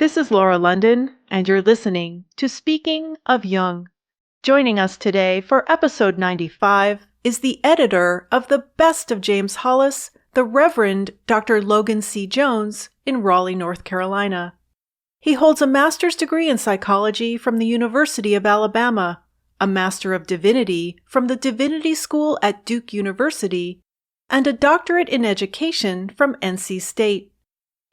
This is Laura London, and you're listening to Speaking of Jung. Joining us today for episode 95 is the editor of the Best of James Hollis, the Reverend Dr. Logan C. Jones in Raleigh, North Carolina. He holds a master's degree in psychology from the University of Alabama, a Master of Divinity from the Divinity School at Duke University, and a doctorate in education from NC State.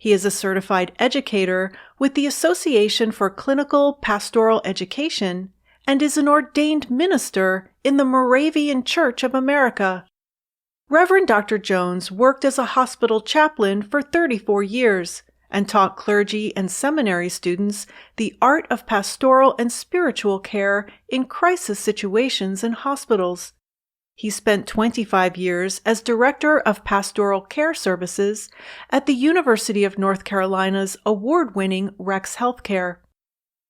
He is a certified educator with the Association for Clinical Pastoral Education and is an ordained minister in the Moravian Church of America. Reverend Dr. Jones worked as a hospital chaplain for 34 years and taught clergy and seminary students the art of pastoral and spiritual care in crisis situations in hospitals. He spent 25 years as Director of Pastoral Care Services at the University of North Carolina's award-winning Rex Healthcare.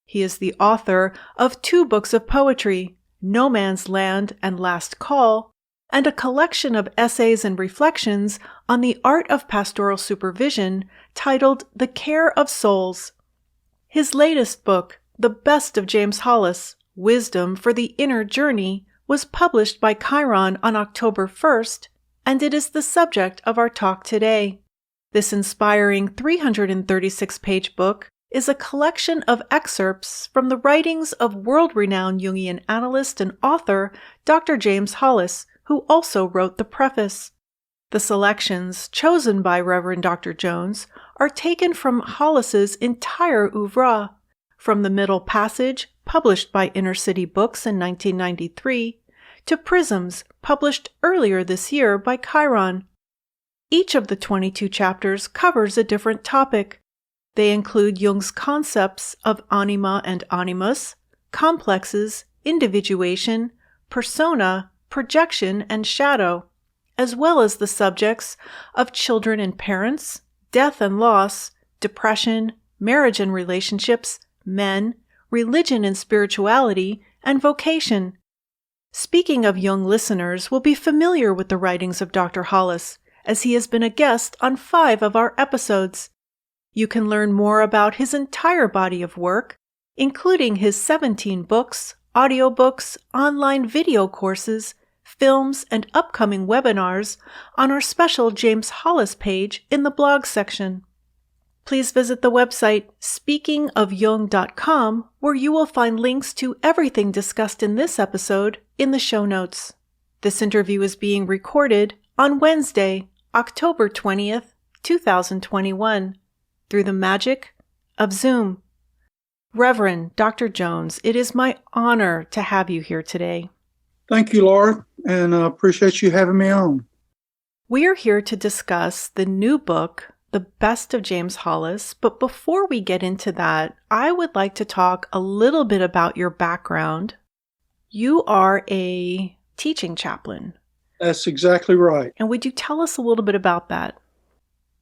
He is the author of 2 books of poetry, No Man's Land and Last Call, and a collection of essays and reflections on the art of pastoral supervision titled The Care of Souls. His latest book, The Best of James Hollis, Wisdom for the Inner Journey, was published by Chiron on October 1st, and it is the subject of our talk today. This inspiring 336-page book is a collection of excerpts from the writings of world-renowned Jungian analyst and author Dr. James Hollis, who also wrote the preface. The selections chosen by Reverend Dr. Jones are taken from Hollis's entire oeuvre, from the middle passage, published by Inner City Books in 1993, to Prisms, published earlier this year by Chiron. Each of the 22 chapters covers a different topic. They include Jung's concepts of anima and animus, complexes, individuation, persona, projection, and shadow, as well as the subjects of children and parents, death and loss, depression, marriage and relationships, men, religion and spirituality, and vocation. Speaking of Jung, listeners will be familiar with the writings of Dr. Hollis, as he has been a guest on 5 of our episodes. You can learn more about his entire body of work, including his 17 books, audiobooks, online video courses, films, and upcoming webinars on our special James Hollis page in the blog section. Please visit the website speakingofjung.com, where you will find links to everything discussed in this episode in the show notes. This interview is being recorded on Wednesday, October 20th, 2021, through the magic of Zoom. Reverend Dr. Jones, it is my honor to have you here today. Thank you, Laura, and I appreciate you having me on. We are here to discuss the new book, The Best of James Hollis, but before we get into that, I would like to talk a little bit about your background. You are a teaching chaplain. That's exactly right. And would you tell us a little bit about that?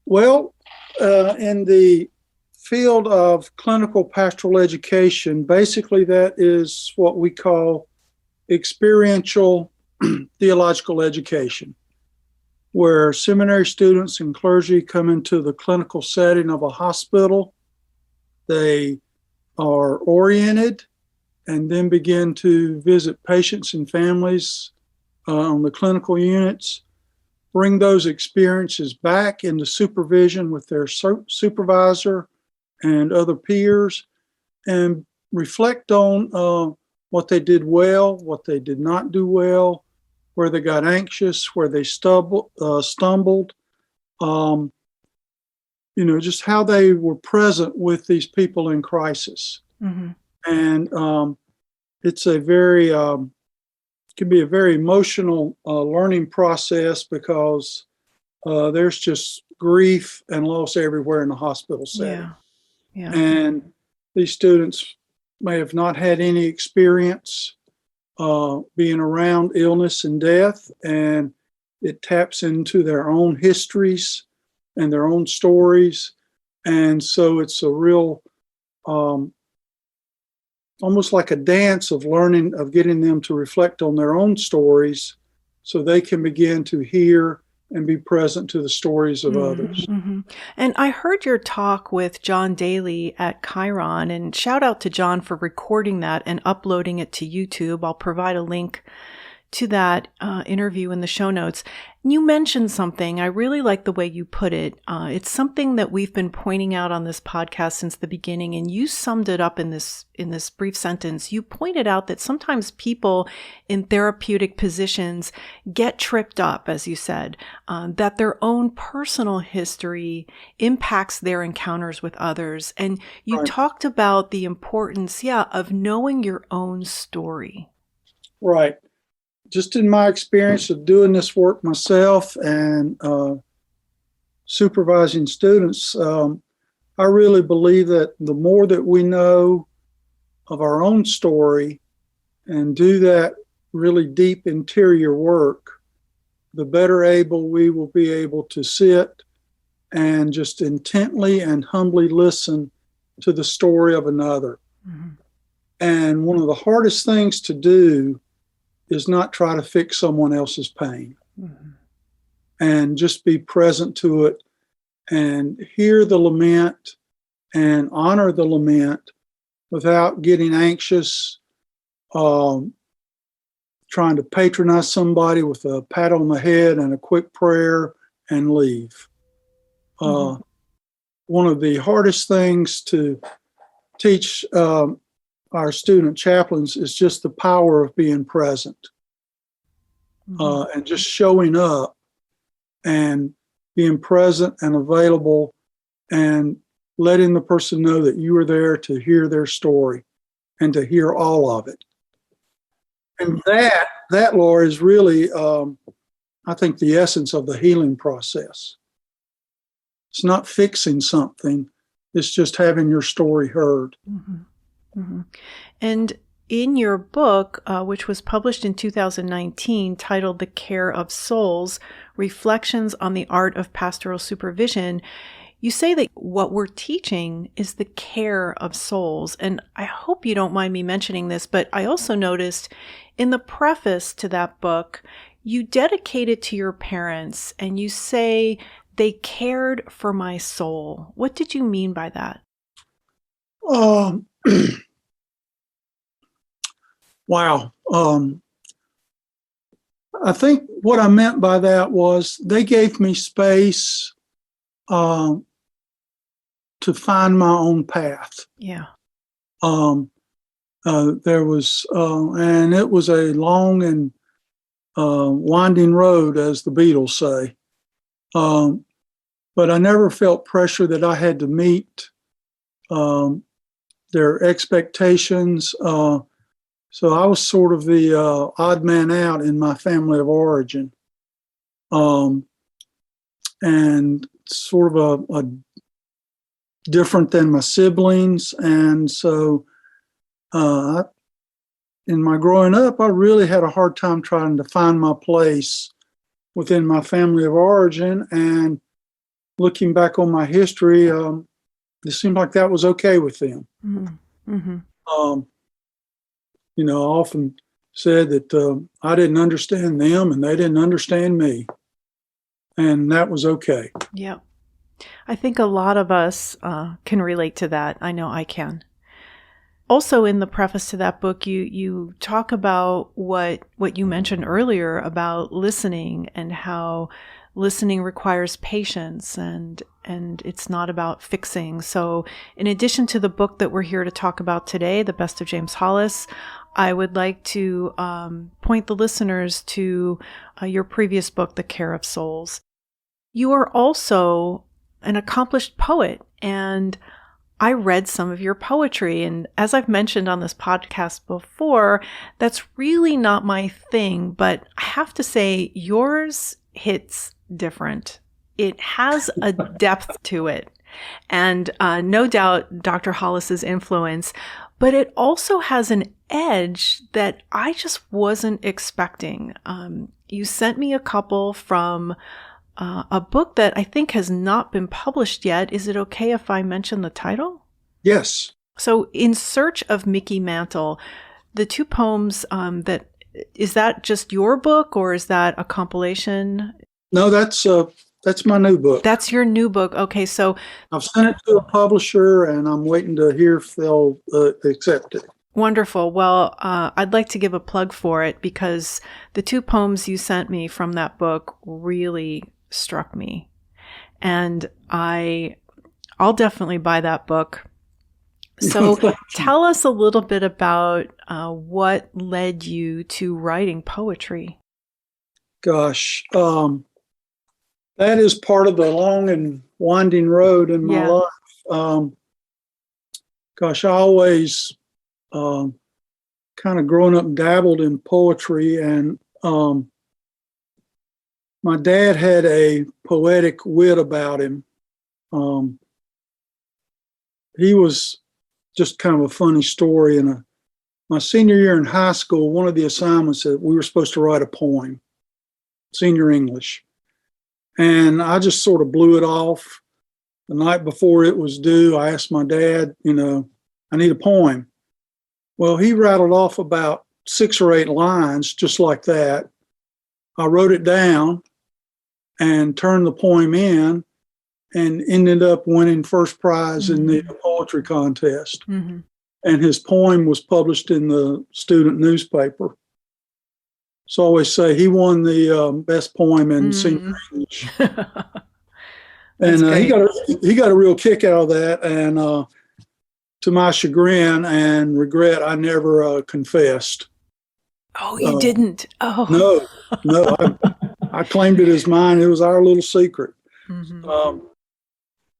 Well, in the field of clinical pastoral education, basically that is what we call experiential theological education, where seminary students and clergy come into the clinical setting of a hospital. They are oriented and then begin to visit patients and families on the clinical units, bring those experiences back into supervision with their supervisor and other peers, and reflect on what they did well, what they did not do well, where they got anxious, where they stumbled, just how they were present with these people in crisis. Mm-hmm. And it's a very, can be a very emotional learning process, because there's just grief and loss everywhere in the hospital setting. Yeah. And these students may have not had any experience being around illness and death, and it taps into their own histories and their own stories. And so it's a real, almost like a dance of learning, of getting them to reflect on their own stories so they can begin to hear and be present to the stories of others. Mm-hmm. And I heard your talk with John Daly at Chiron, and shout out to John for recording that and uploading it to YouTube. I'll provide a link to that interview in the show notes. You mentioned something. I really like the way you put it. It's something that we've been pointing out on this podcast since the beginning, and you summed it up in this brief sentence. You pointed out that sometimes people in therapeutic positions get tripped up, as you said, that their own personal history impacts their encounters with others. And you talked about the importance, of knowing your own story. Right. Just in my experience of doing this work myself and supervising students, I really believe that the more that we know of our own story and do that really deep interior work, the better able we will be able to sit and just intently and humbly listen to the story of another. Mm-hmm. And one of the hardest things to do is not try to fix someone else's pain, and just be present to it and hear the lament and honor the lament without getting anxious, trying to patronize somebody with a pat on the head and a quick prayer and leave. One of the hardest things to teach our student chaplains is just the power of being present, and just showing up and being present and available and letting the person know that you are there to hear their story and to hear all of it. And that, Laura, is really, I think, the essence of the healing process. It's not fixing something. It's just having your story heard. Mm-hmm. Mm-hmm. And in your book, which was published in 2019, titled The Care of Souls, Reflections on the Art of Pastoral Supervision, you say that what we're teaching is the care of souls. And I hope you don't mind me mentioning this, but I also noticed in the preface to that book, you dedicate it to your parents and you say they cared for my soul. What did you mean by that? Wow. I think what I meant by that was they gave me space to find my own path. Yeah. There was, and it was a long and winding road, as the Beatles say. But I never felt pressure that I had to meet their expectations. So I was sort of the odd man out in my family of origin, and sort of a different than my siblings. And so in my growing up, I really had a hard time trying to find my place within my family of origin. And looking back on my history, it seemed like that was okay with them. Mm-hmm. I often said that I didn't understand them and they didn't understand me. And that was okay. Yeah. I think a lot of us can relate to that. I know I can. Also, in the preface to that book, you talk about what you mentioned earlier about listening and how listening requires patience and it's not about fixing. So in addition to the book that we're here to talk about today, The Best of James Hollis, I would like to point the listeners to your previous book, The Care of Souls. You are also an accomplished poet, and I read some of your poetry. And as I've mentioned on this podcast before, that's really not my thing, but I have to say yours hits different. It has a depth to it, and no doubt Dr. Hollis's influence, but it also has an edge that I just wasn't expecting. You sent me a couple from a book that I think has not been published yet. Is it okay if I mention the title? Yes. So, In Search of Mickey Mantle, the two poems is that just your book or is that a compilation? No, that's my new book. That's your new book. Okay, so I've sent it to a publisher, and I'm waiting to hear if they'll accept it. wonderful. Well, I'd like to give a plug for it because the 2 poems you sent me from that book really struck me. And I'll definitely buy that book. So tell us a little bit about what led you to writing poetry. Gosh, that is part of the long and winding road in my life. Gosh, I always kind of grown up and dabbled in poetry, and my dad had a poetic wit about him. He was just kind of a funny story. And my senior year in high school, one of the assignments that we were supposed to write a poem, senior English. And I just sort of blew it off. The night before it was due, I asked my dad, I need a poem. Well, he rattled off about 6 or 8 lines just like that. I wrote it down and turned the poem in and ended up winning first prize in the poetry contest. Mm-hmm. And his poem was published in the student newspaper. So I always say he won the best poem in senior English. And he got a real kick out of that. And to my chagrin and regret, I never confessed. Oh, you didn't? Oh. No. I claimed it as mine. It was our little secret. Mm-hmm.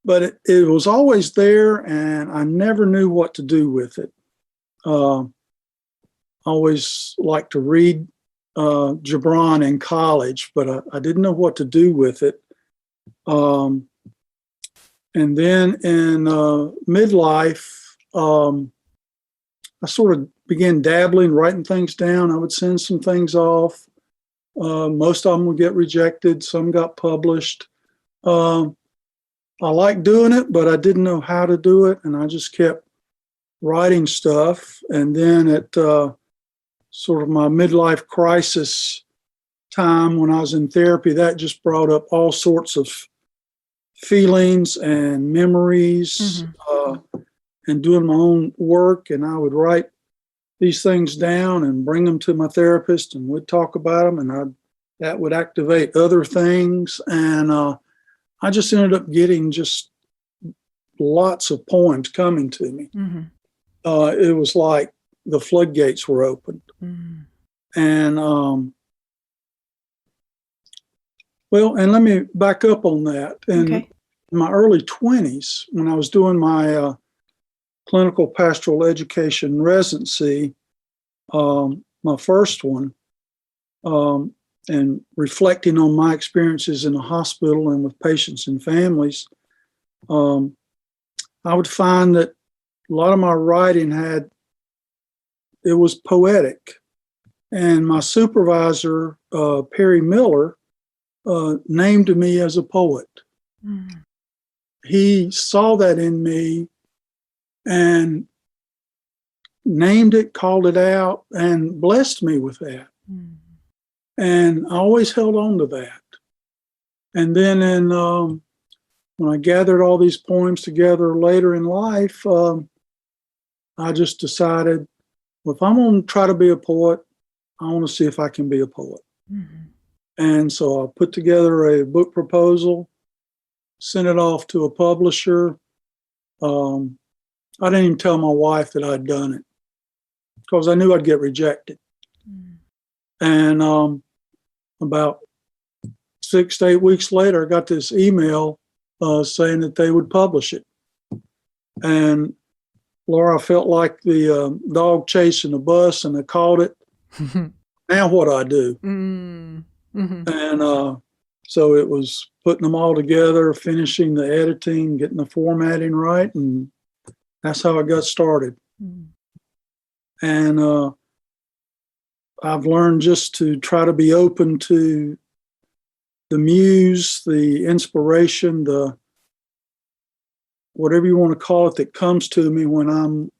But it was always there, and I never knew what to do with it. I always liked to read Gibran in college, but I didn't know what to do with it. And then in midlife, I sort of began dabbling, writing things down. I would send some things off. Most of them would get rejected. Some got published. I liked doing it, but I didn't know how to do it. And I just kept writing stuff. And then at sort of my midlife crisis time when I was in therapy, that just brought up all sorts of feelings and memories, and doing my own work. And I would write these things down and bring them to my therapist, and we'd talk about them, and that would activate other things. And I just ended up getting just lots of poems coming to me. Mm-hmm. It was like the floodgates were opened. Mm-hmm. And and let me back up on that. In my early 20s, when I was doing my Clinical Pastoral Education residency, my first one, and reflecting on my experiences in the hospital and with patients and families, I would find that a lot of my writing it was poetic. And my supervisor, Perry Miller, named me as a poet. Mm. He saw that in me and named it, called it out, and blessed me with that. Mm. And I always held on to that. And then when I gathered all these poems together later in life, I just decided, well, if I'm going to try to be a poet, I want to see if I can be a poet. Mm-hmm. And so I put together a book proposal, sent it off to a publisher. I didn't even tell my wife that I'd done it because I knew I'd get rejected. Mm. And about 6 to 8 weeks later, I got this email saying that they would publish it. And Laura, I felt like the dog chasing a bus, and I caught it. Now what do I do? Mm-hmm. And so it was putting them all together, finishing the editing, getting the formatting right, and that's how I got started. Mm. And I've learned just to try to be open to the muse, the inspiration, the whatever you want to call it that comes to me when I'm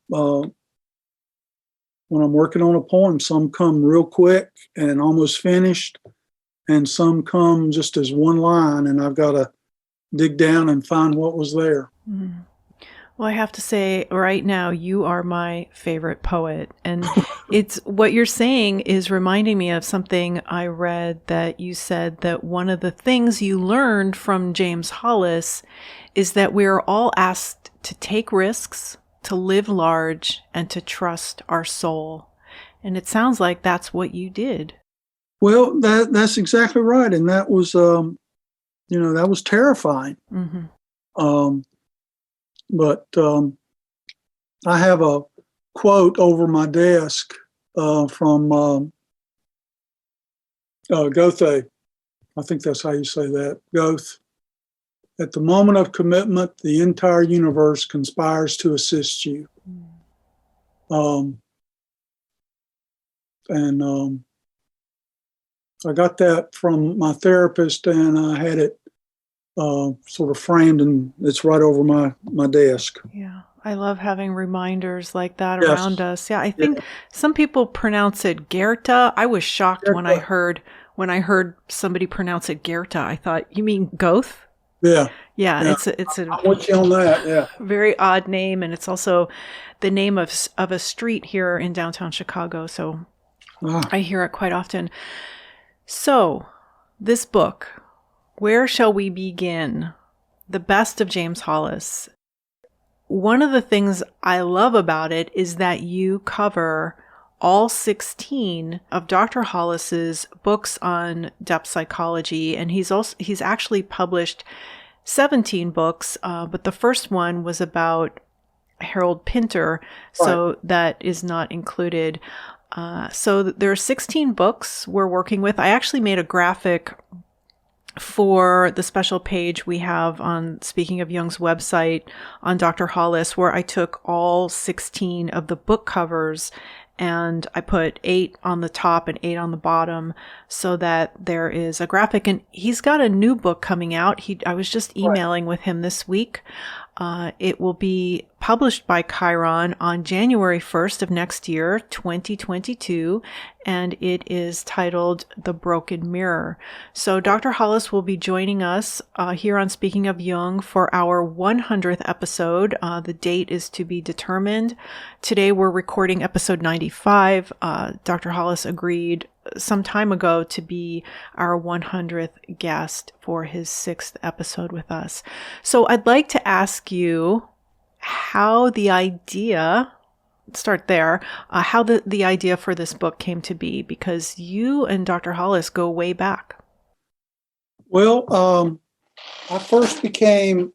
working on a poem. Some come real quick and almost finished, and some come just as one line, and I've got to dig down and find what was there. Mm. Well, I have to say right now, you are my favorite poet. And it's what you're saying is reminding me of something I read, that you said that one of the things you learned from James Hollis is that we're all asked to take risks, to live large, and to trust our soul. And it sounds like that's what you did. Well, that's exactly right. And that was, that was terrifying. Mm-hmm. But I have a quote over my desk from Goethe. I think that's how you say that. Goethe. At the moment of commitment, the entire universe conspires to assist you. And I got that from my therapist, and I had it sort of framed, and it's right over my desk. Yeah. I love having reminders like that Yes. around us. Yeah. I think some people pronounce it Gerta. I was shocked Gerta. when I heard somebody pronounce it Gerta. I thought, you mean Goethe? Yeah. Yeah. It's a I'm with you on that. Yeah. very odd name. And it's also the name of a street here in downtown Chicago. So I hear it quite often. So this book, where shall we begin? The Best of James Hollis. One of the things I love about it is that you cover all 16 of Dr. Hollis's books on depth psychology, and he's actually published 17 books, but the first one was about Harold Pinter, so that is not included. So there are 16 books we're working with. I actually made a graphic for the special page we have on Speaking of Jung's website on Dr. Hollis, where I took all 16 of the book covers and I put 8 on the top and 8 on the bottom so that there is a graphic. And he's got a new book coming out. I was just emailing with him this week. It will be published by Chiron on January 1st of next year, 2022, and it is titled The Broken Mirror. So Dr. Hollis will be joining us here on Speaking of Jung for our 100th episode. The date is to be determined. Today we're recording episode 95. Dr. Hollis agreed some time ago to be our 100th guest for his 6th episode with us. So I'd like to ask you how the idea, start there, how the idea for this book came to be, because you and Dr. Hollis go way back. Well, I first became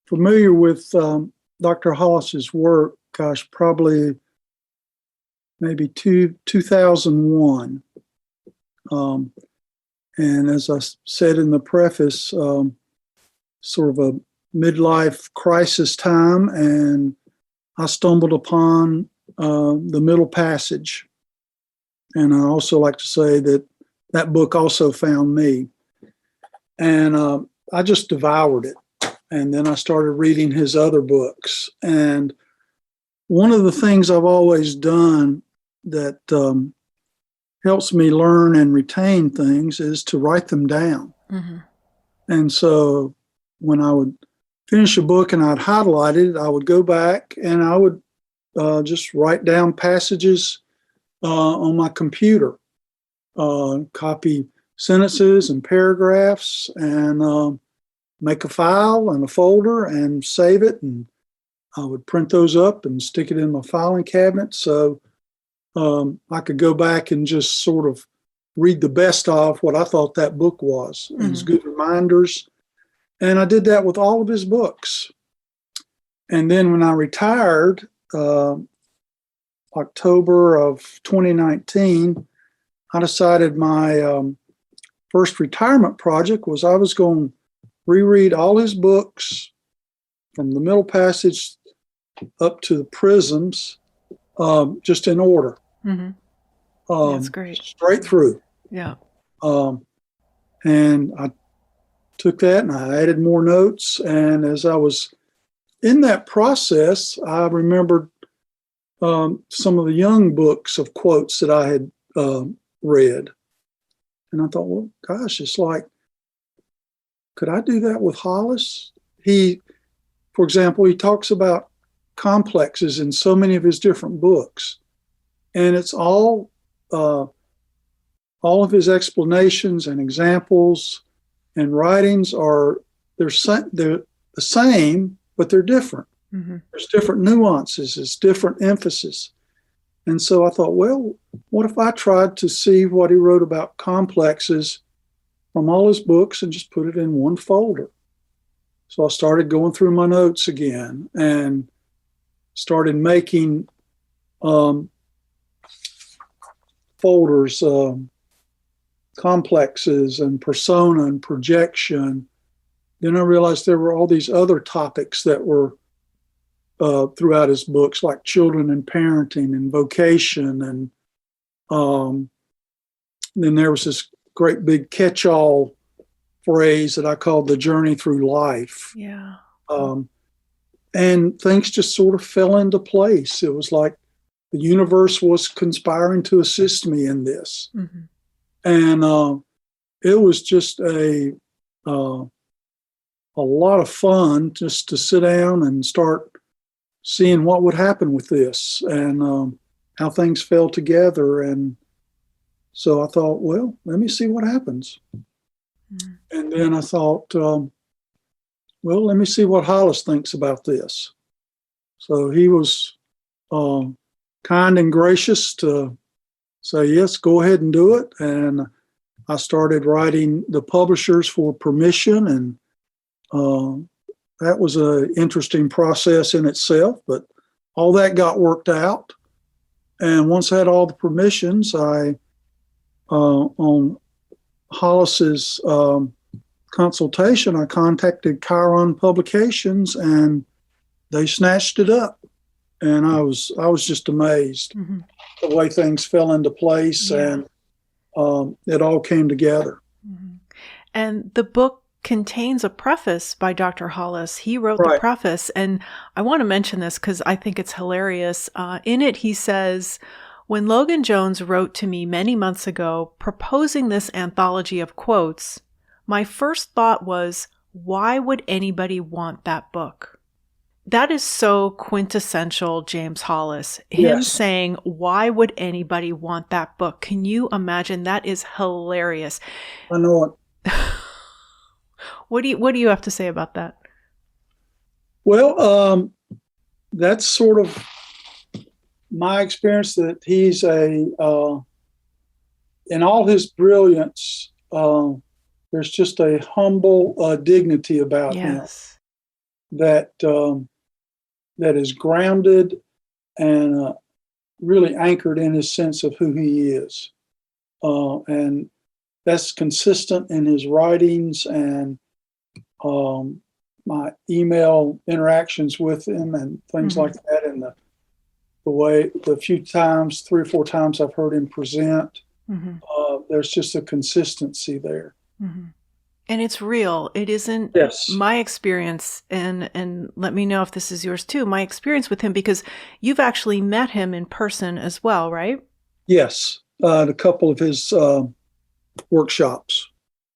familiar with Dr. Hollis's work, probably maybe 2001. And as I said in the preface, sort of a midlife crisis time, and I stumbled upon the middle passage. And I also like to say that book also found me. And I just devoured it. And then I started reading his other books. And one of the things I've always done that helps me learn and retain things is to write them down. Mm-hmm. And so when I would finish a book and I'd highlight it, I would go back and I would just write down passages on my computer, copy sentences and paragraphs, and make a file and a folder and save it. And I would print those up and stick it in my filing cabinet. So I could go back and just sort of read the best of what I thought that book was. Mm-hmm. As good reminders. And I did that with all of his books. And then when I retired, October of 2019, I decided my first retirement project was I was going to reread all his books from the middle passage up to the prisms, just in order. Mm-hmm. That's great. Straight through. Yeah. And I took that and I added more notes. And as I was in that process, I remembered some of the Jung books of quotes that I had read. And I thought, well, gosh, it's like, could I do that with Hollis? He, for example, he talks about complexes in so many of his different books, and it's all of his explanations and examples and writings they're the same, but they're different. Mm-hmm. There's different nuances, there's different emphasis. And so I thought, well, what if I tried to see what he wrote about complexes from all his books and just put it in one folder? So I started going through my notes again and started making folders, complexes and persona and projection. Then I realized there were all these other topics that were throughout his books, like children and parenting and vocation. And then there was this great big catch-all phrase that I called the journey through life. Yeah. And things just sort of fell into place. It was like the universe was conspiring to assist me in this. Mm-hmm. And it was just a lot of fun just to sit down and start seeing what would happen with this and how things fell together. And so I thought, well, let me see what happens. Mm. And then I thought, well, let me see what Hollis thinks about this. So he was kind and gracious to say, yes, go ahead and do it. And I started writing the publishers for permission, and that was an interesting process in itself, but all that got worked out. And once I had all the permissions, I, on Hollis's consultation, I contacted Chiron Publications, and they snatched it up. And I was just amazed mm-hmm. the way things fell into place, yeah. And it all came together. Mm-hmm. And the book contains a preface by Dr. Hollis. He wrote right. the preface, and I want to mention this because I think it's hilarious. In it, he says, when Logan Jones wrote to me many months ago proposing this anthology of quotes, my first thought was, why would anybody want that book? That is so quintessential James Hollis. Him yes. saying, why would anybody want that book? Can you imagine? That is hilarious. I know it. What do you have to say about that? Well, that's sort of my experience, that he's in all his brilliance, there's just a humble dignity about yes. him that is grounded and really anchored in his sense of who he is. And that's consistent in his writings and my email interactions with him and things mm-hmm. like that, and the few times, 3 or 4 times I've heard him present, mm-hmm. There's just a consistency there. Mm-hmm. And it's real. It isn't yes. my experience, and let me know if this is yours too, my experience with him, because you've actually met him in person as well, right? Yes, at a couple of his workshops.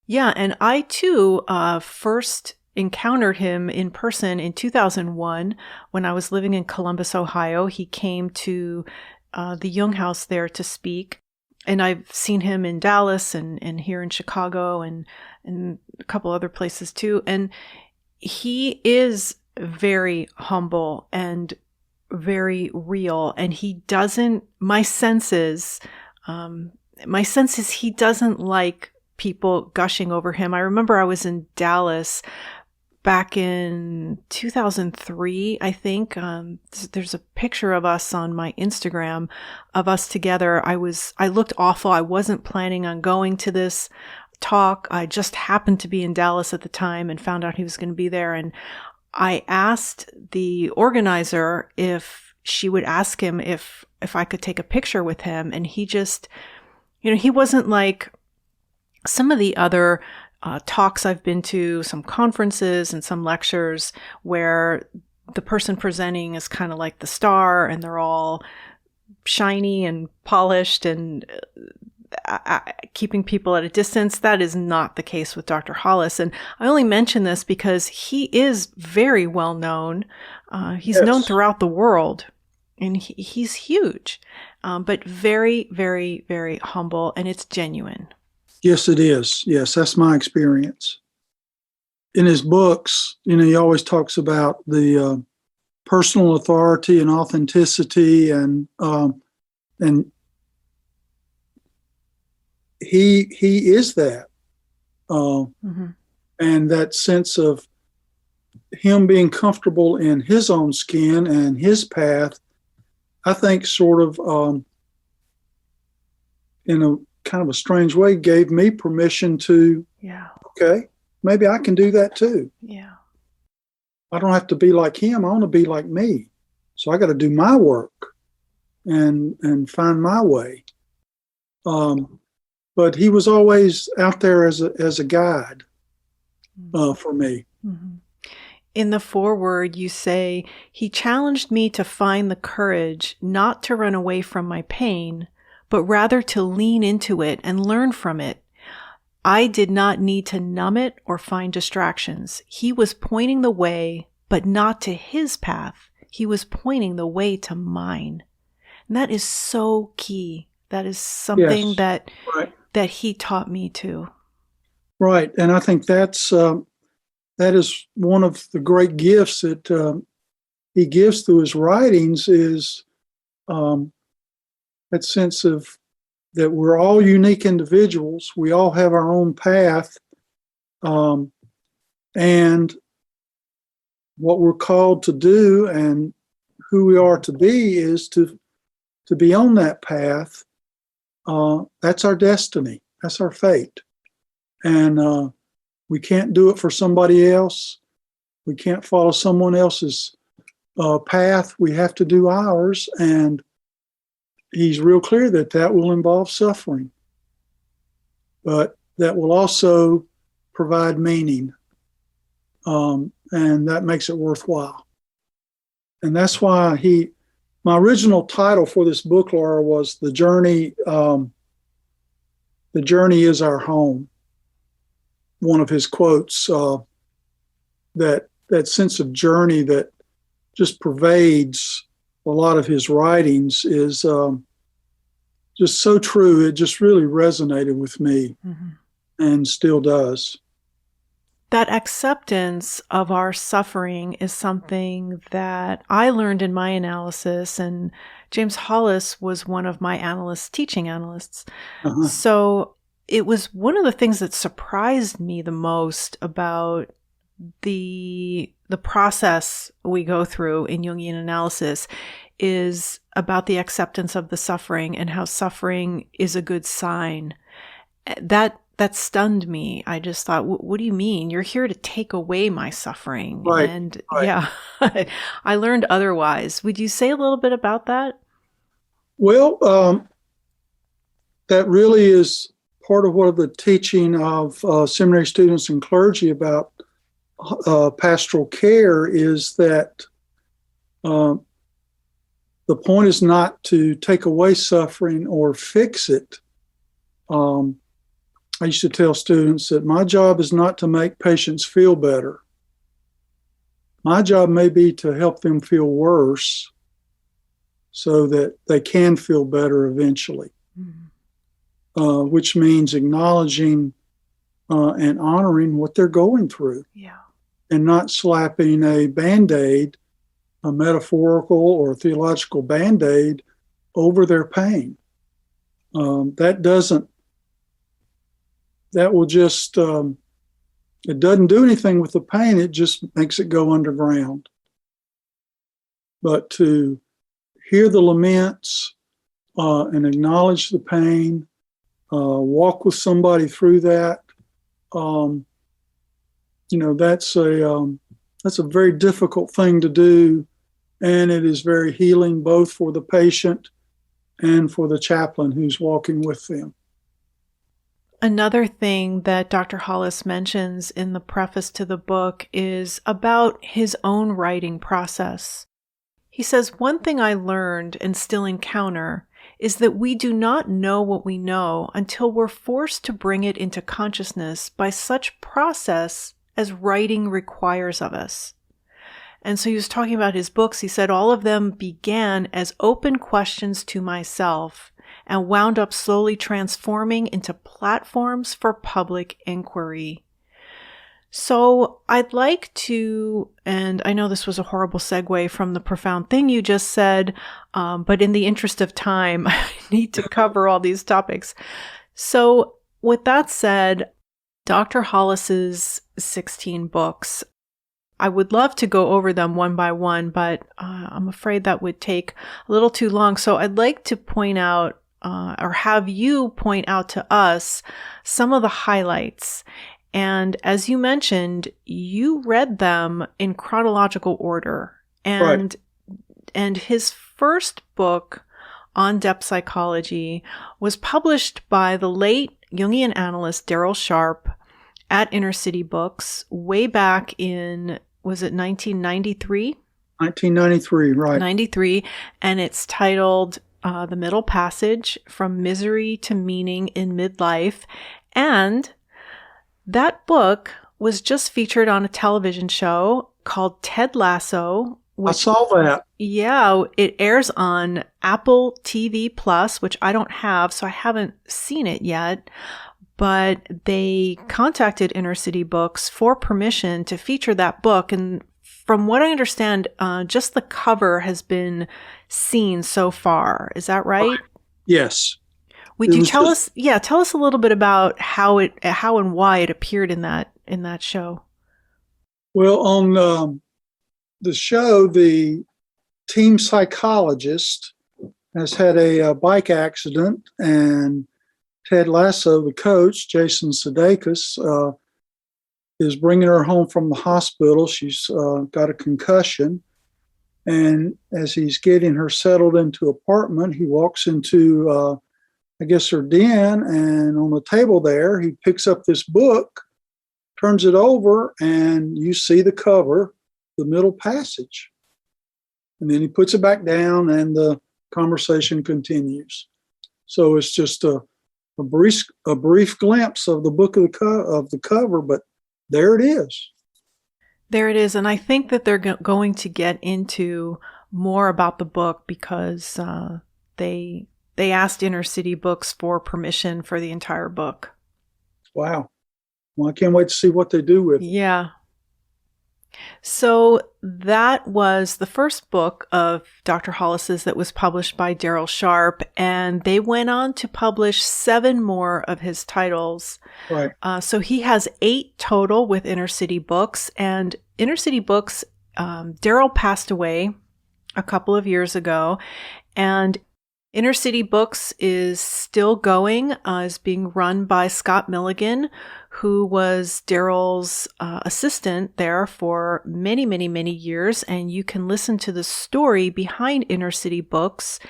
Yeah, and I too first encountered him in person in 2001 when I was living in Columbus, Ohio. He came to the Jung house there to speak, and I've seen him in Dallas and here in Chicago and a couple other places too. And he is very humble and very real, and he doesn't, my sense is he doesn't like people gushing over him. I remember I was in Dallas back in 2003, I think. There's a picture of us on my Instagram of us together. I looked awful. I wasn't planning on going to this talk. I just happened to be in Dallas at the time and found out he was going to be there. And I asked the organizer if she would ask him if I could take a picture with him. And he just, he wasn't like some of the other talks I've been to, some conferences and some lectures where the person presenting is kind of like the star and they're all shiny and polished. And keeping people at a distance. That is not the case with Dr. Hollis. And I only mention this because he is very well known. He's known throughout the world, and he's huge, but very, very, very humble, and it's genuine. Yes, it is. Yes, that's my experience. In his books, he always talks about the personal authority and authenticity, and he is that, and that sense of him being comfortable in his own skin and his path, I think sort of in a kind of a strange way gave me permission to, okay, maybe I can do that too. Yeah. I don't have to be like him. I want to be like me. So I got to do my work and find my way. But he was always out there as a guide for me. Mm-hmm. In the foreword, you say, he challenged me to find the courage not to run away from my pain, but rather to lean into it and learn from it. I did not need to numb it or find distractions. He was pointing the way, but not to his path. He was pointing the way to mine. And that is so key. That is something that he taught me too. Right. And I think that is one of the great gifts that he gives through his writings, is that sense of that we're all unique individuals. We all have our own path. And what we're called to do and who we are to be is to be on that path. That's our destiny. That's our fate. And we can't do it for somebody else. We can't follow someone else's path. We have to do ours. And he's real clear that will involve suffering, but that will also provide meaning. And that makes it worthwhile. And that's why my original title for this book, Laura, was The Journey is Our Home. One of his quotes, that sense of journey that just pervades a lot of his writings is just so true. It just really resonated with me, and still does. That acceptance of our suffering is something that I learned in my analysis, and James Hollis was one of my teaching analysts. So it was one of the things that surprised me the most about the process we go through in Jungian analysis is about the acceptance of the suffering and how suffering is a good sign. That stunned me. I just thought, what do you mean? You're here to take away my suffering. Right. And yeah, I learned otherwise. Would you say a little bit about that? Well, that really is part of what the teaching of seminary students and clergy about pastoral care is, that the point is not to take away suffering or fix it. I used to tell students that my job is not to make patients feel better. My job may be to help them feel worse so that they can feel better eventually, which means acknowledging and honoring what they're going through, and not slapping a Band-Aid, a metaphorical or theological Band-Aid, over their pain. That will just, it doesn't do anything with the pain, it just makes it go underground. But to hear the laments and acknowledge the pain, walk with somebody through that, that's a very difficult thing to do, and it is very healing both for the patient and for the chaplain who's walking with them. Another thing that Dr. Hollis mentions in the preface to the book is about his own writing process. He says, one thing I learned and still encounter is that we do not know what we know until we're forced to bring it into consciousness by such process as writing requires of us. And so he was talking about his books. He said all of them began as open questions to myself and wound up slowly transforming into platforms for public inquiry. So I'd like to, and I know this was a horrible segue from the profound thing you just said, but in the interest of time, I need to cover all these topics. So with that said, Dr. Hollis's 16 books, I would love to go over them one by one, but I'm afraid that would take a little too long. So I'd like to point out, or have you point out to us some of the highlights. And as you mentioned, you read them in chronological order. And his first book on depth psychology was published by the late Jungian analyst Daryl Sharp at Inner City Books way back in, was it 1993? 1993, right. 93. And it's titled The Middle Passage, From Misery to Meaning in Midlife. And that book was just featured on a television show called Ted Lasso. I saw that. Yeah, it airs on Apple TV Plus, which I don't have, so I haven't seen it yet. But they contacted Inner City Books for permission to feature that book. And from what I understand, just the cover has been seen so far. Is that right? Yes. Would you tell us a little bit about how and why it appeared in that show? Well, on the show, the team psychologist has had a bike accident, and Ted Lasso, the coach, Jason Sudeikis, is bringing her home from the hospital. She's got a concussion. And as he's getting her settled into an apartment, he walks into, I guess, her den. And on the table there, he picks up this book, turns it over, and you see the cover, The Middle Passage. And then he puts it back down, and the conversation continues. So it's just a brief glimpse of the book of the cover, but there it is. There it is. And I think that they're going to get into more about the book because they asked Inner City Books for permission for the entire book. Wow. Well, I can't wait to see what they do with it. Yeah. So that was the first book of Dr. Hollis's that was published by Daryl Sharp, and they went on to publish 7 more of his titles. Right. So he has 8 total with Inner City Books, and Inner City Books, Daryl passed away a couple of years ago, and Inner City Books is still going, is being run by Scott Milligan, who was Daryl's assistant there for many, many, many years. And you can listen to the story behind Inner City Books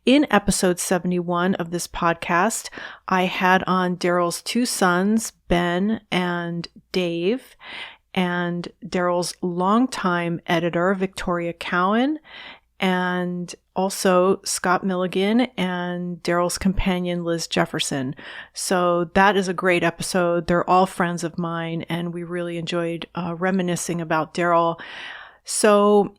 in episode 71 of this podcast. I had on Daryl's 2 sons, Ben and Dave, and Daryl's longtime editor, Victoria Cowan, and also Scott Milligan and Daryl's companion, Liz Jefferson. So that is a great episode. They're all friends of mine, and we really enjoyed reminiscing about Daryl. So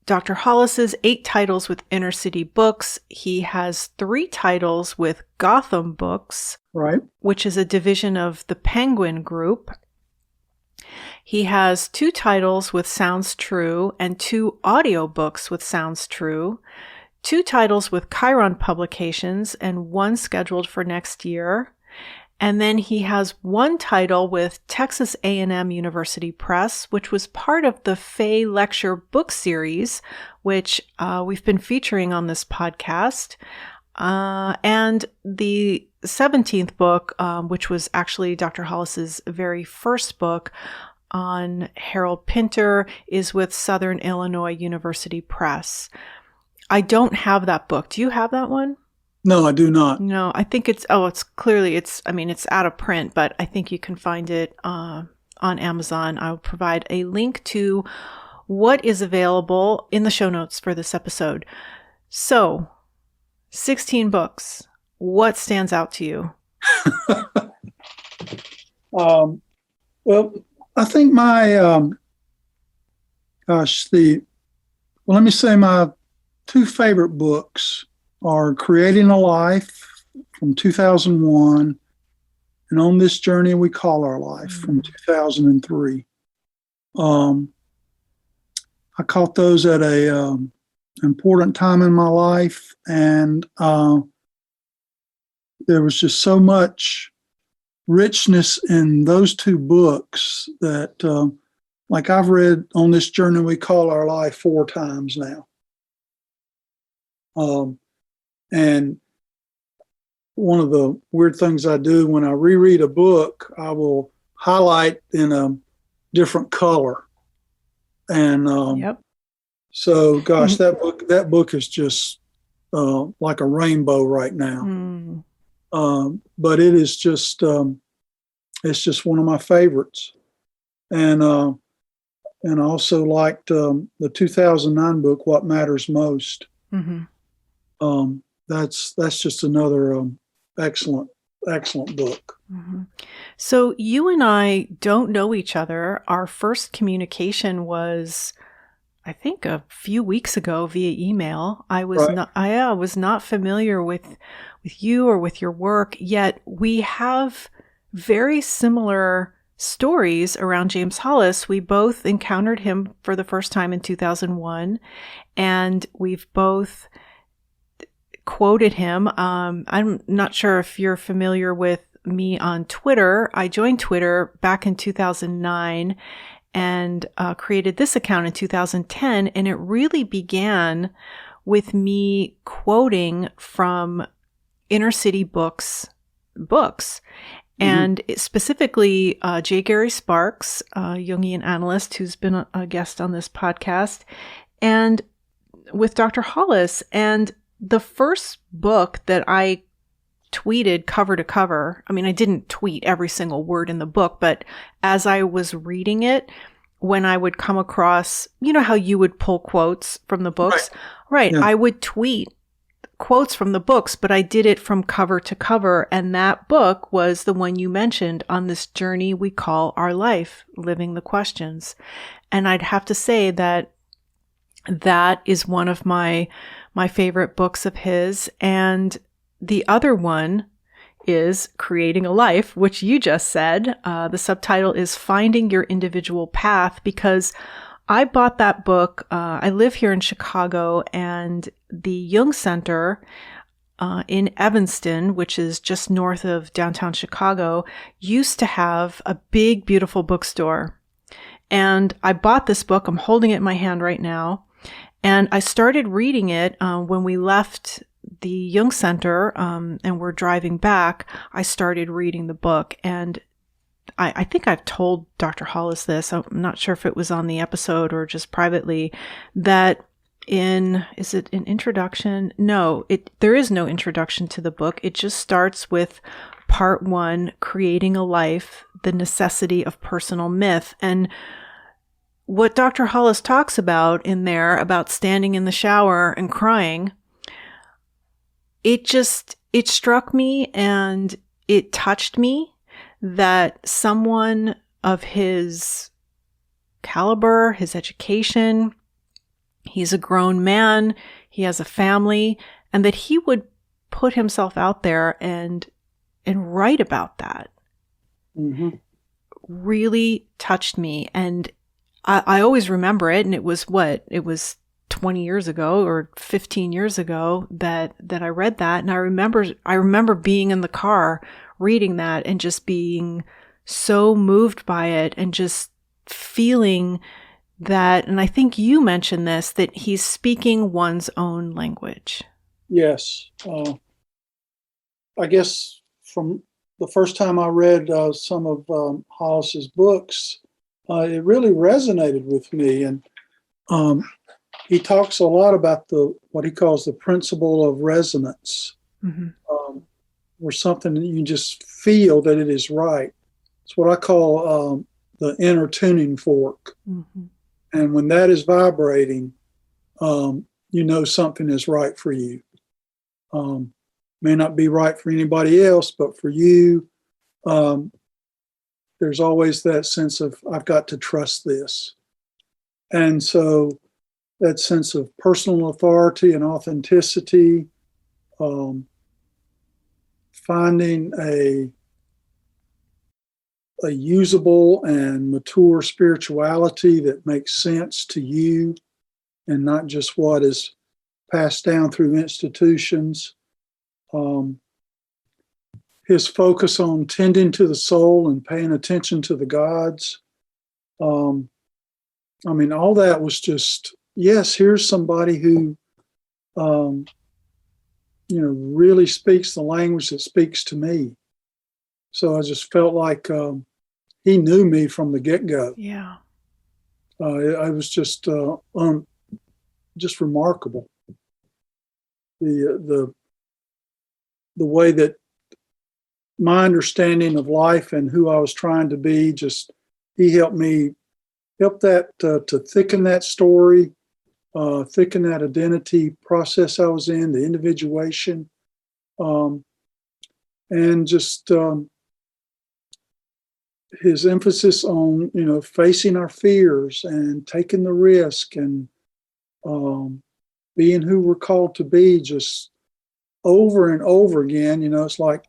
Dr. Hollis's 8 titles with Inner City Books. He has 3 titles with Gotham Books, right, which is a division of the Penguin Group. He has 2 titles with Sounds True and 2 audiobooks with Sounds True, 2 titles with Chiron Publications and 1 scheduled for next year. And then he has 1 title with Texas A&M University Press, which was part of the Fay Lecture book series, which we've been featuring on this podcast. And the 17th book, which was actually Dr. Hollis's very first book on Harold Pinter, is with Southern Illinois University Press. I don't have that book. Do you have that one? No, I do not. No, I think it's out of print, but I think you can find it on Amazon. I'll provide a link to what is available in the show notes for this episode. So, 16 books. What stands out to you? Well, I think let me say my two favorite books are Creating a Life from 2001 and On This Journey We Call Our Life from 2003. I caught those at a important time in my life, and there was just so much richness in those two books that, like, I've read On This Journey We Call Our Life 4 times now. And one of the weird things I do when I reread a book, I will highlight in a different color. And so, gosh, that book is just like a rainbow right now. But it is just it's just one of my favorites. And I also liked the 2009 book, What Matters Most. That's just another excellent book. So you and I don't know each other. Our first communication was, I think, a few weeks ago via email. I was not familiar with you or with your work, yet we have very similar stories around James Hollis. We both encountered him for the first time in 2001, and we've both quoted him. I'm not sure if you're familiar with me on Twitter. I joined Twitter back in 2009 and created this account in 2010, and it really began with me quoting from inner city books, and specifically J. Gary Sparks, a Jungian analyst who's been a guest on this podcast, and with Dr. Hollis. And the first book that I tweeted cover to cover, I mean, I didn't tweet every single word in the book, but as I was reading it, when I would come across, you know how you would pull quotes from the books? Right. Yeah. I would tweet quotes from the books, but I did it from cover to cover. And that book was the one you mentioned, On This Journey We Call Our Life, Living the Questions. And I'd have to say that is one of my favorite books of his. And the other one is Creating a Life, which you just said. The subtitle is Finding Your Individual Path, because I bought that book. I live here in Chicago, and the Jung Center in Evanston, which is just north of downtown Chicago, used to have a big, beautiful bookstore. And I bought this book. I'm holding it in my hand right now. And I started reading it when we left the Jung Center and we're driving back. I started reading the book, and I think I've told Dr. Hollis this. I'm not sure if it was on the episode or just privately, that is it an introduction? No, there is no introduction to the book. It just starts with part 1, Creating a Life, the Necessity of Personal Myth. And what Dr. Hollis talks about in there, about standing in the shower and crying, it struck me and it touched me that someone of his caliber, his education, he's a grown man, he has a family, and that he would put himself out there and write about that. Really touched me. And I always remember it, and it was 20 years ago or 15 years ago that I read that. And I remember being in the car reading that and just being so moved by it, and just feeling that, and I think you mentioned this, that he's speaking one's own language. Yes. I guess from the first time I read some of Hollis's books, it really resonated with me. And he talks a lot about what he calls the principle of resonance, where something that you just feel that it is right. It's what I call the inner tuning fork. And when that is vibrating, you know something is right for you. May not be right for anybody else, but for you, there's always that sense of, I've got to trust this. And so that sense of personal authority and authenticity, finding a usable and mature spirituality that makes sense to you and not just what is passed down through institutions. His focus on tending to the soul and paying attention to the gods. All that was just, yes, here's somebody who, really speaks the language that speaks to me. So I just felt like he knew me from the get-go. Yeah. I was just remarkable. The way that my understanding of life and who I was trying to be, he helped that to thicken that story, thicken that identity process I was in, the individuation, and just his emphasis on, facing our fears and taking the risk and being who we're called to be, just over and over again. It's like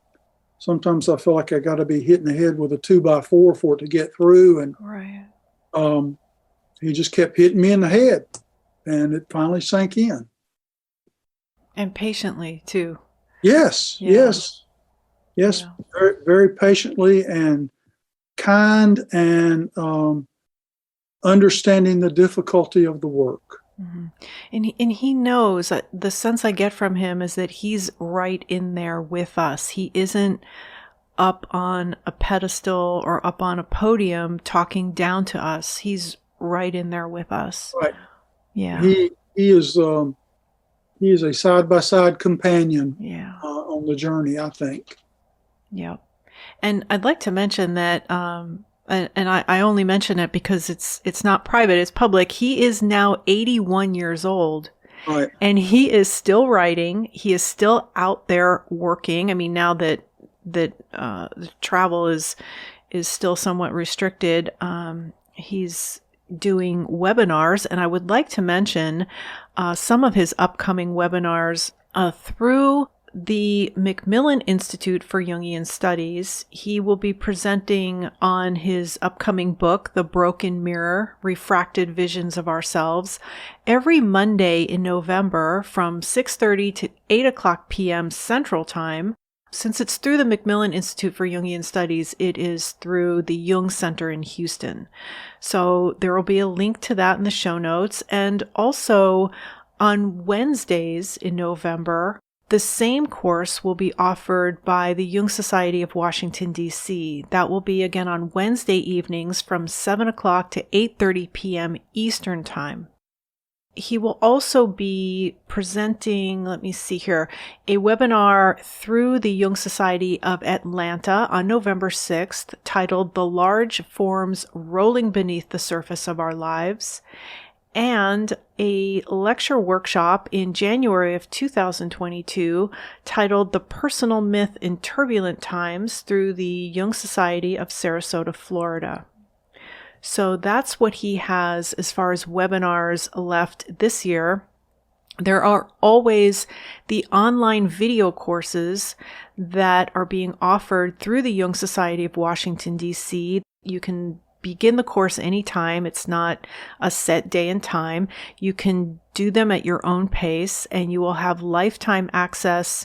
sometimes I feel like I got to be hitting the head with a 2x4 for it to get through. And right. He just kept hitting me in the head, and it finally sank in. And patiently too. Yes, yeah. yes, yeah. very, very patiently and kind and understanding the difficulty of the work. Mm-hmm. And he knows that the sense I get from him is that he's right in there with us. He isn't up on a pedestal or up on a podium talking down to us. He's right in there with us. Right. Yeah. He is a side-by-side companion on the journey, I think. Yeah. And I'd like to mention that and I only mention it because it's not private, it's public. He is now 81 years old. Right. And he is still writing. He is still out there working. I mean, now that the travel is still somewhat restricted, he's doing webinars. And I would like to mention some of his upcoming webinars through the Macmillan Institute for Jungian Studies. He will be presenting on his upcoming book, The Broken Mirror, Refracted Visions of Ourselves, every Monday in November from 6:30 to 8 o'clock p.m. Central Time. Since it's through the Macmillan Institute for Jungian Studies, it is through the Jung Center in Houston. So there will be a link to that in the show notes. And also on Wednesdays in November, the same course will be offered by the Jung Society of Washington, D.C. That will be again on Wednesday evenings from 7 o'clock to 8:30 p.m. Eastern Time. He will also be presenting, a webinar through the Jung Society of Atlanta on November 6th, titled The Large Forms Rolling Beneath the Surface of Our Lives, and a lecture workshop in January of 2022 titled The Personal Myth in Turbulent Times through the Jung Society of Sarasota, Florida. So that's what he has as far as webinars left this year. There are always the online video courses that are being offered through the Jung Society of Washington, D.C. You can begin the course anytime. It's not a set day and time. You can do them at your own pace, and you will have lifetime access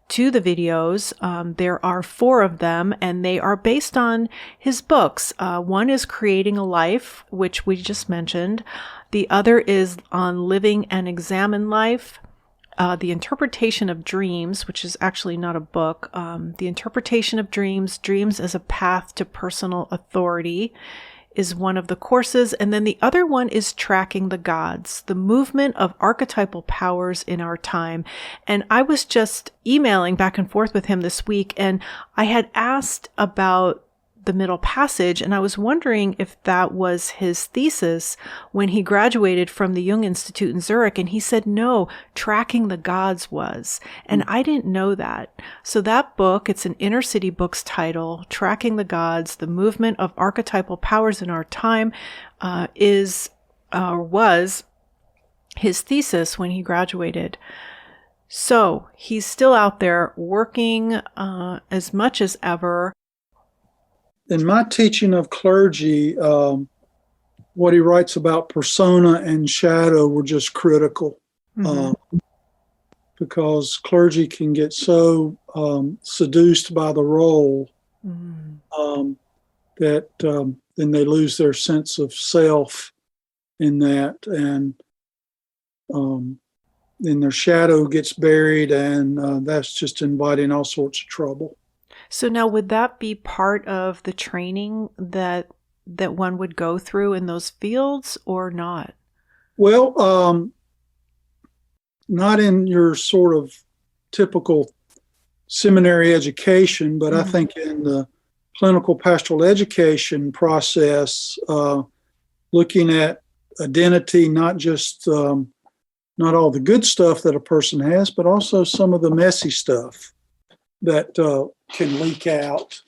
to the videos. There are 4 of them, and they are based on his books. One is Creating a Life, which we just mentioned. The other is on Living and Examine Life. The Interpretation of Dreams, which is actually not a book. The Interpretation of Dreams, Dreams as a Path to Personal Authority, is one of the courses. And then the other one is Tracking the Gods, the movement of archetypal powers in our time. And I was just emailing back and forth with him this week, and I had asked about the middle passage, and I was wondering if that was his thesis when he graduated from the Jung Institute in Zurich, and he said, no, Tracking the Gods was. And I didn't know that. So that book, it's an Inner City Books title, Tracking the Gods, The Movement of Archetypal Powers in Our Time, was his thesis when he graduated. So he's still out there working as much as ever. In my teaching of clergy, what he writes about persona and shadow were just critical, because clergy can get so seduced by the role that then they lose their sense of self in that, and then their shadow gets buried, and that's just inviting all sorts of trouble. So now, would that be part of the training that one would go through in those fields, or not? Well, not in your sort of typical seminary education, but I think in the clinical pastoral education process, looking at identity, not just not all the good stuff that a person has, but also some of the messy stuff that can leak out.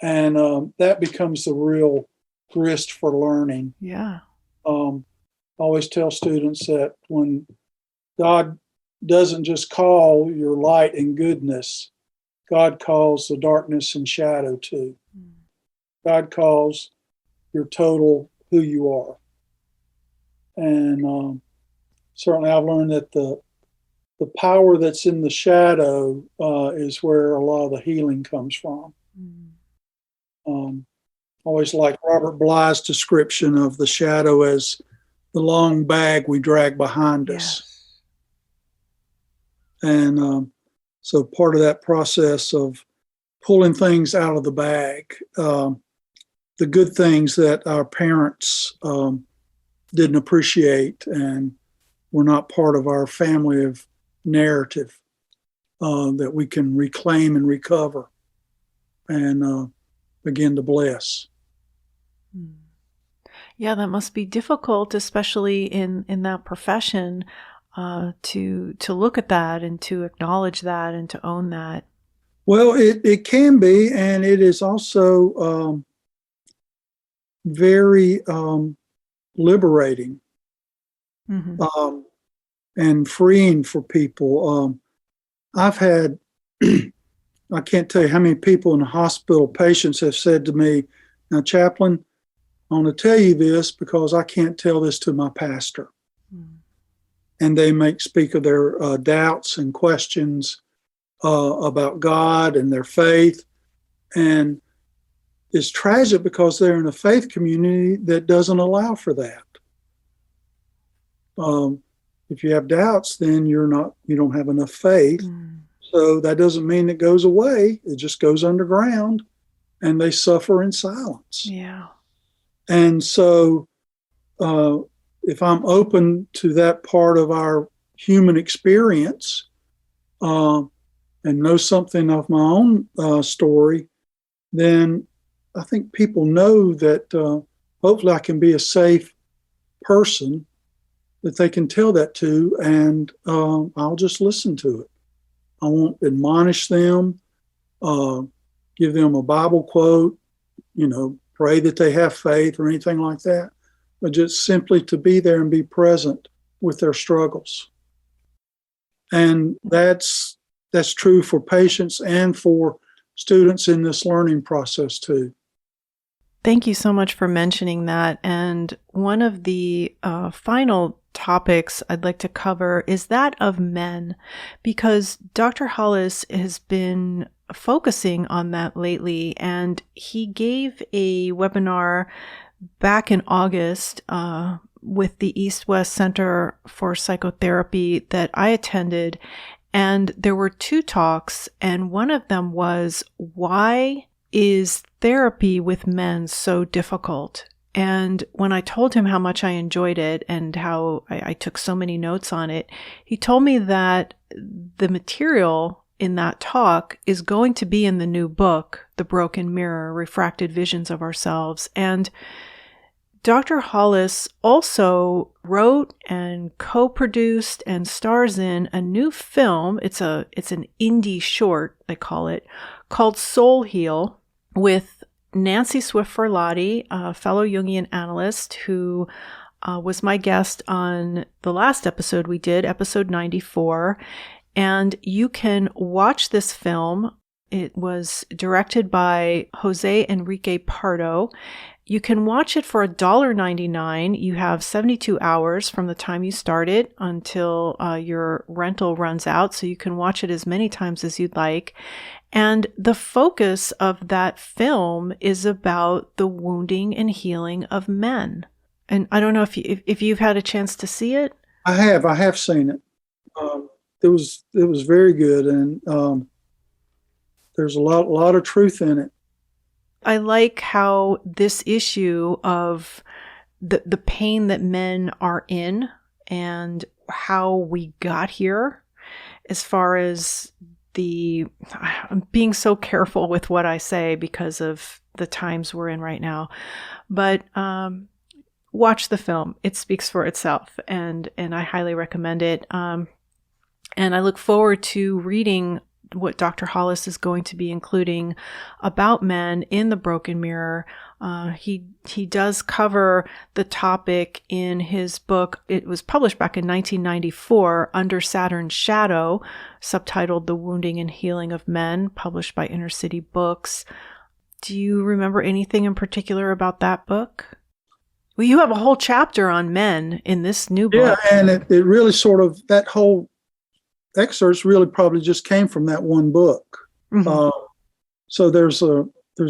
And that becomes the real grist for learning. Yeah. I always tell students that when God doesn't just call your light and goodness, God calls the darkness and shadow too. God calls your total who you are. And certainly I've learned that the power that's in the shadow is where a lot of the healing comes from. Always like Robert Bly's description of the shadow as the long bag we drag behind us. And so part of that process of pulling things out of the bag, the good things that our parents didn't appreciate and were not part of our family of narrative, that we can reclaim and recover and begin to bless. Yeah, that must be difficult, especially in that profession, to look at that and to acknowledge that and to own that. Well, it can be, and it is also very liberating and freeing for people. I've had, I can't tell you how many people in the hospital, patients have said to me, now, chaplain, I want to tell you this because I can't tell this to my pastor. And they speak of their doubts and questions about God and their faith. And it's tragic because they're in a faith community that doesn't allow for that. If you have doubts, then you don't have enough faith. So that doesn't mean it goes away. It just goes underground, and they suffer in silence. Yeah. And so if I'm open to that part of our human experience and know something of my own story, then I think people know that hopefully I can be a safe person that they can tell that to, and I'll just listen to it. I won't admonish them, give them a Bible quote, pray that they have faith or anything like that, but just simply to be there and be present with their struggles. And that's true for patients and for students in this learning process too. Thank you so much for mentioning that. And one of the final topics I'd like to cover is that of men, because Dr. Hollis has been focusing on that lately, and he gave a webinar back in August with the East-West Center for Psychotherapy that I attended, and there were two talks, and one of them was, why is therapy with men so difficult? And when I told him how much I enjoyed it and how I took so many notes on it, he told me that the material in that talk is going to be in the new book, The Broken Mirror, Refracted Visions of Ourselves. And Dr. Hollis also wrote and co-produced and stars in a new film. It's an indie short, they call it, called Soul Heal, with Nancy Swift-Forlati, a fellow Jungian analyst who was my guest on the last episode we did, episode 94. And you can watch this film. It was directed by Jose Enrique Pardo. You can watch it for $1.99. You have 72 hours from the time you start it until your rental runs out, so you can watch it as many times as you'd like. And the focus of that film is about the wounding and healing of men. And I don't know if you've had a chance to see it. I have seen it. It was very good, and there's a lot of truth in it. I like how this issue of the pain that men are in and how we got here, as far as I'm being so careful with what I say because of the times we're in right now, but watch the film. It speaks for itself, and I highly recommend it. And I look forward to reading what Dr. Hollis is going to be including about men in The Broken Mirror. He does cover the topic in his book. It was published back in 1994 Under Saturn's Shadow, subtitled The Wounding and Healing of Men, published by Inner City Books. Do you remember anything in particular about that book? Well, you have a whole chapter on men in this new book. Yeah, and it really sort of, that whole excerpts really probably just came from that one book. Mm-hmm. So there's a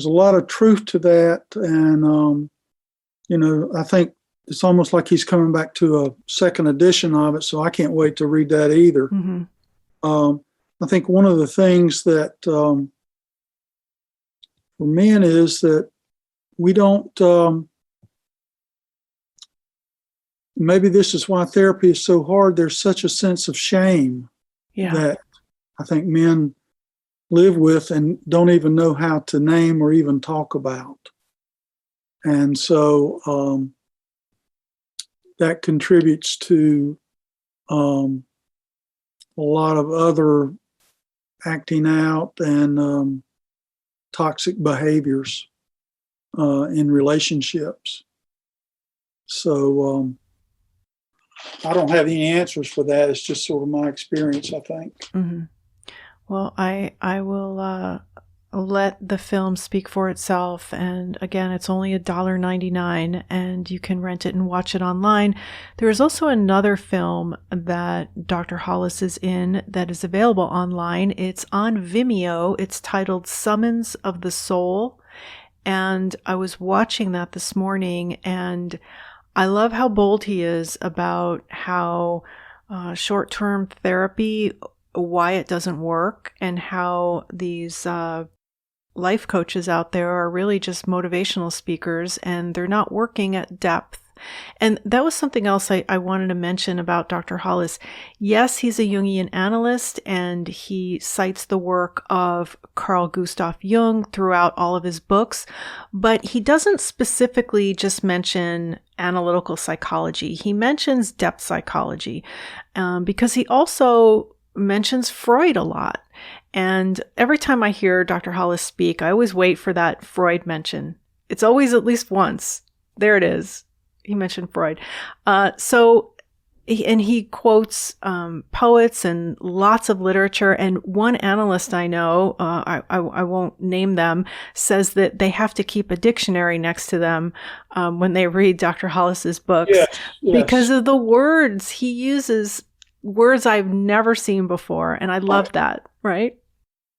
lot of truth to that, and I think it's almost like he's coming back to a second edition of it. So I can't wait to read that either. Mm-hmm. I think one of the things that for men is that we don't. Maybe this is why therapy is so hard. There's such a sense of shame. Yeah. That I think men live with and don't even know how to name or even talk about. And so that contributes to a lot of other acting out and toxic behaviors in relationships. So I don't have any answers for that. It's just sort of my experience, I think. Mm-hmm. Well, I will let the film speak for itself. And again, it's only $1.99, and you can rent it and watch it online. There is also another film that Dr. Hollis is in that is available online. It's on Vimeo. It's titled Summons of the Soul. And I was watching that this morning, and I love how bold he is about how short-term therapy, why it doesn't work, and how these life coaches out there are really just motivational speakers, and they're not working at depth. And that was something else I wanted to mention about Dr. Hollis. Yes, he's a Jungian analyst, and he cites the work of Carl Gustav Jung throughout all of his books, but he doesn't specifically just mention analytical psychology. He mentions depth psychology because he also mentions Freud a lot. And every time I hear Dr. Hollis speak, I always wait for that Freud mention. It's always at least once. There it is. He mentioned Freud. He quotes poets and lots of literature. And one analyst I know, I won't name them, says that they have to keep a dictionary next to them when they read Dr. Hollis's books. Yes. Because of the words. He uses words I've never seen before. And I love that, right?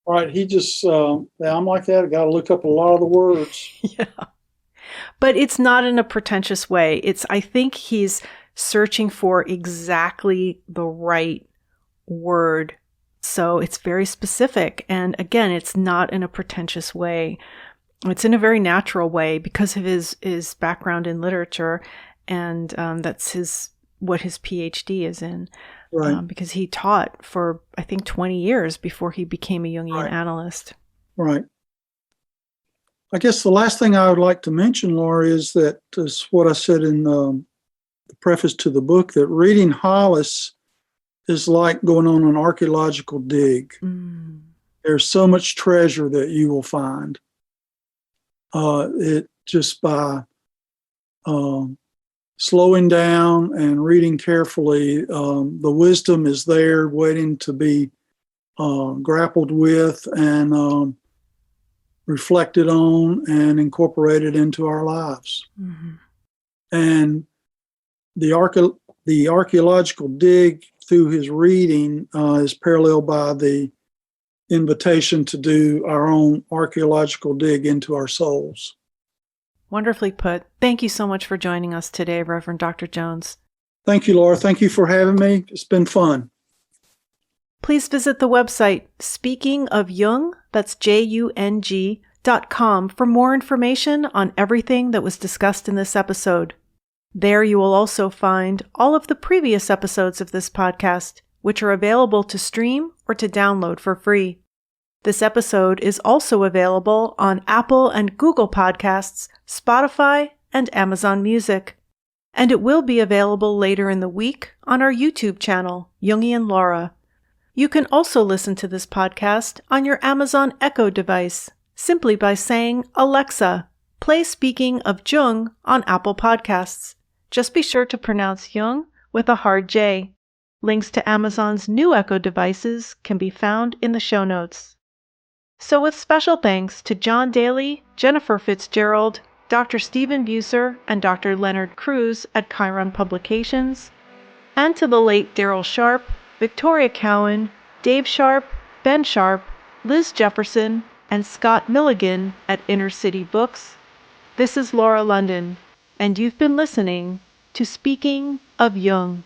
Right. He just, I'm like that. I got to look up a lot of the words. Yeah. But it's not in a pretentious way. I think he's searching for exactly the right word. So it's very specific. And again, it's not in a pretentious way. It's in a very natural way because of his background in literature. And that's what his PhD is in. Right. because he taught for, I think, 20 years before he became a Jungian Right. analyst. Right. I guess the last thing I would like to mention, Laura, is what I said in the preface to the book, that reading Hollis is like going on an archaeological dig. Mm. There's so much treasure that you will find. It just by slowing down and reading carefully, the wisdom is there waiting to be grappled with and reflected on and incorporated into our lives. Mm-hmm. And the archaeological dig through his reading is paralleled by the invitation to do our own archaeological dig into our souls. Wonderfully put. Thank you so much for joining us today, Reverend Dr. Jones. Thank you, Laura. Thank you for having me. It's been fun. Please visit the website Speaking of Jung, that's JUNG.com, for more information on everything that was discussed in this episode. There you will also find all of the previous episodes of this podcast, which are available to stream or to download for free. This episode is also available on Apple and Google Podcasts, Spotify, and Amazon Music. And it will be available later in the week on our YouTube channel, Jungian Laura. You can also listen to this podcast on your Amazon Echo device, simply by saying, "Alexa, play Speaking of Jung" on Apple Podcasts. Just be sure to pronounce Jung with a hard J. Links to Amazon's new Echo devices can be found in the show notes. So with special thanks to John Daly, Jennifer Fitzgerald, Dr. Stephen Buser, and Dr. Leonard Cruz at Chiron Publications, and to the late Daryl Sharp, Victoria Cowan, Dave Sharp, Ben Sharp, Liz Jefferson, and Scott Milligan at Inner City Books, this is Laura London, and you've been listening to Speaking of Jung.